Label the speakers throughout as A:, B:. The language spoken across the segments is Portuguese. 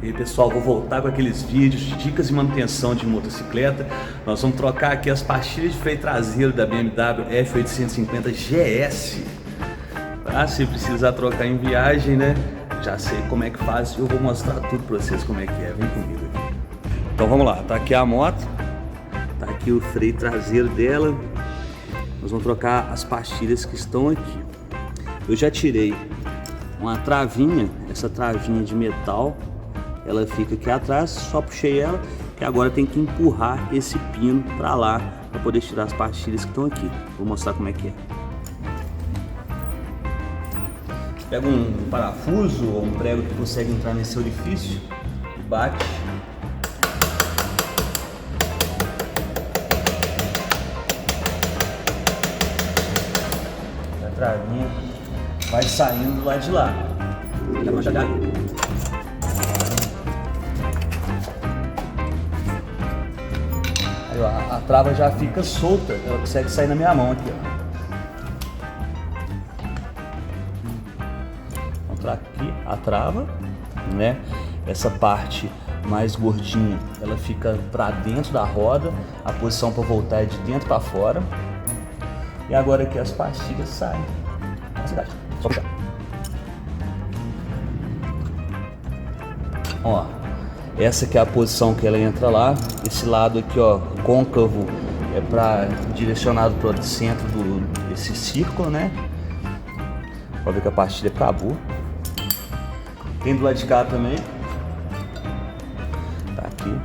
A: E aí, pessoal, vou voltar com aqueles vídeos de dicas de manutenção de motocicleta. Nós vamos trocar aqui as pastilhas de freio traseiro da BMW F850 GS. Tá? Se precisar trocar em viagem, né? Já sei como é que faz. Eu vou mostrar tudo pra vocês como é que é. Vem comigo aqui. Então vamos lá, tá aqui a moto. Tá aqui o freio traseiro dela. Nós vamos trocar as pastilhas que estão aqui. Eu já tirei uma travinha, essa travinha de metal. Ela fica aqui atrás, só puxei ela, que agora tem que empurrar esse pino para lá para poder tirar as pastilhas que estão aqui. Vou mostrar como é que é. Pega um parafuso ou um prego que consegue entrar nesse orifício e bate. A travinha vai saindo do lado de lá. Dá uma jogada. A trava já fica solta, ela consegue sair na minha mão aqui, ó. Vou entrar aqui a trava, né? Essa parte mais gordinha, ela fica para dentro da roda, a posição para voltar é de dentro para fora. E agora aqui as pastilhas saem. Só puxar. Ó. Essa que é a posição que ela entra lá. Esse lado aqui, ó, côncavo, é direcionado para o centro desse círculo, né? Pode ver que a pastilha acabou. Tem do lado de cá também. Tá aqui.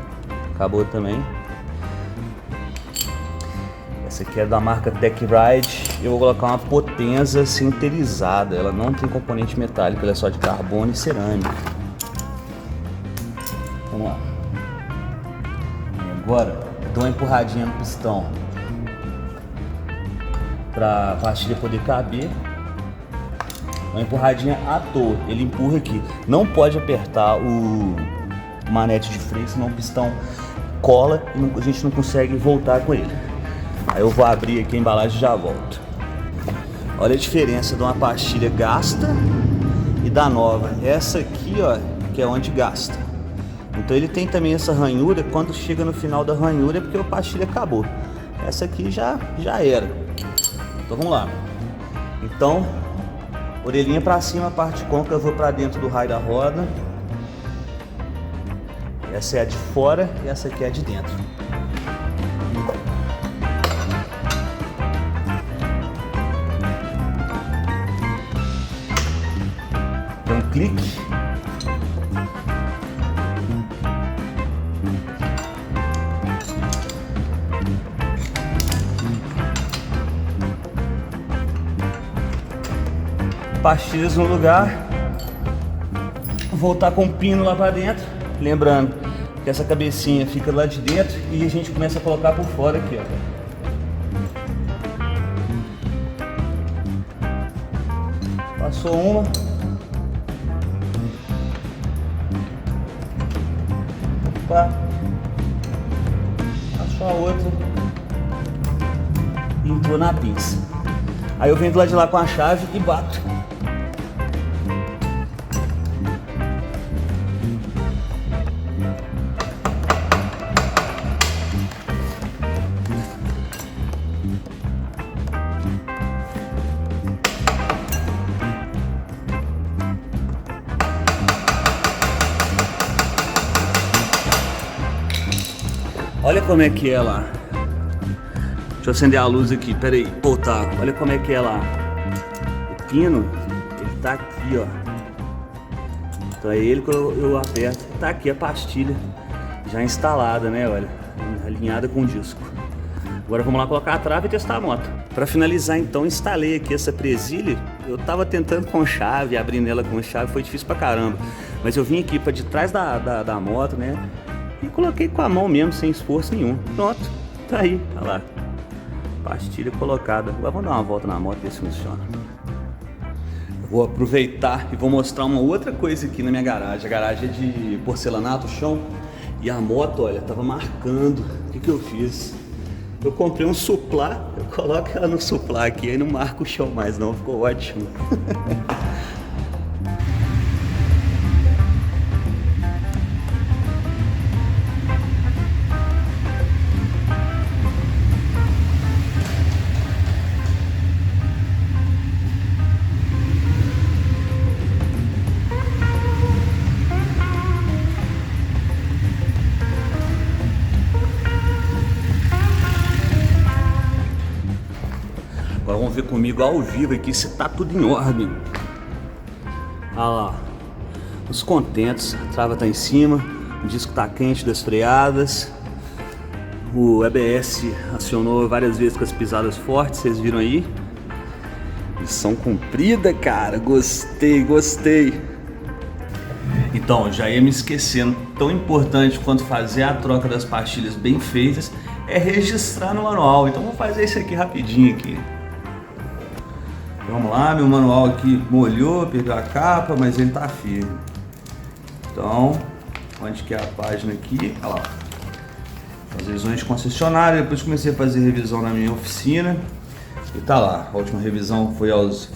A: Acabou também. Essa aqui é da marca TechRide. Eu vou colocar uma Potenza sinterizada. Ela não tem componente metálico, ela é só de carbono e cerâmica. Vamos lá. E agora dou uma empurradinha no pistão para a pastilha poder caber. Uma empurradinha à toa, ele empurra aqui. Não pode apertar o manete de freio, senão o pistão cola e a gente não consegue voltar com ele. Aí eu vou abrir aqui a embalagem e já volto. Olha a diferença de uma pastilha gasta e da nova. Essa aqui, ó, que é onde gasta. Então ele tem também essa ranhura. Quando chega no final da ranhura é porque a pastilha acabou. Essa aqui já era. Então vamos lá. Então, orelhinha para cima, a parte côncava para dentro do raio da roda. Essa é a de fora e essa aqui é a de dentro. Tem um clique. Pastilhas no lugar, voltar com o pino lá para dentro, lembrando que essa cabecinha fica lá de dentro e a gente começa a colocar por fora aqui, ó. Passou uma, opa, passou a outra e entrou na pinça. Aí eu venho do lado de lá com a chave e bato. Olha como é que é lá. Deixa eu acender a luz aqui, pera aí, voltar. Olha como é que é lá. O pino, ele tá aqui, ó. Então é ele que eu aperto. Tá aqui a pastilha já instalada, né, olha. Alinhada com o disco. Agora vamos lá colocar a trava e testar a moto. Para finalizar então, instalei aqui essa presilha. Eu tava tentando com chave, abrindo ela com chave, foi difícil pra caramba. Mas eu vim aqui para de trás da moto, né? E coloquei com a mão mesmo, sem esforço nenhum. Pronto, tá aí, tá lá. Pastilha colocada. Agora vamos dar uma volta na moto e ver se funciona. Eu vou aproveitar e vou mostrar uma outra coisa aqui na minha garagem. A garagem é de porcelanato, o chão. E a moto, olha, tava marcando. O que eu fiz? Eu comprei um suplá, eu coloco ela no suplá aqui, aí não marca o chão mais não, ficou ótimo. comigo ao vivo aqui se tá tudo em ordem. Olha lá, os contentes, a trava tá em cima, o disco tá quente das freadas, o ABS acionou várias vezes com as pisadas fortes, vocês viram aí? Missão cumprida, cara, gostei. Então, já ia me esquecendo, tão importante quanto fazer a troca das pastilhas bem feitas é registrar no manual. Então vou fazer isso aqui rapidinho aqui. Vamos lá, meu manual aqui molhou, perdeu a capa, mas ele tá firme. Então, onde que é a página aqui? Olha lá. As revisões de concessionária, depois comecei a fazer revisão na minha oficina. E tá lá, a última revisão foi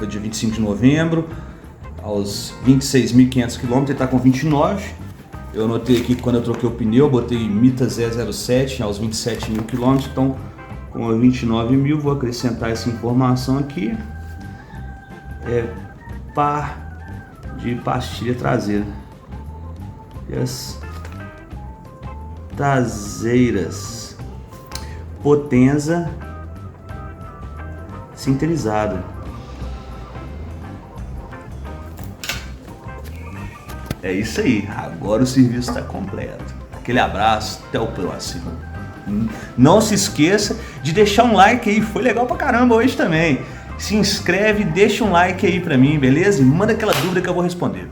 A: dia 25 de novembro, aos 26.500 km, ele tá com 29. Eu notei aqui que quando eu troquei o pneu, botei Mita 007 aos 27.000 km, então com 29.000, vou acrescentar essa informação aqui. É par de pastilha traseira. E as traseiras Potenza sinterizada. É isso aí, agora o serviço está completo. Aquele abraço, até o próximo. Não se esqueça de deixar um like aí, foi legal pra caramba hoje também. Se inscreve, deixa um like aí pra mim, beleza? E manda aquela dúvida que eu vou responder.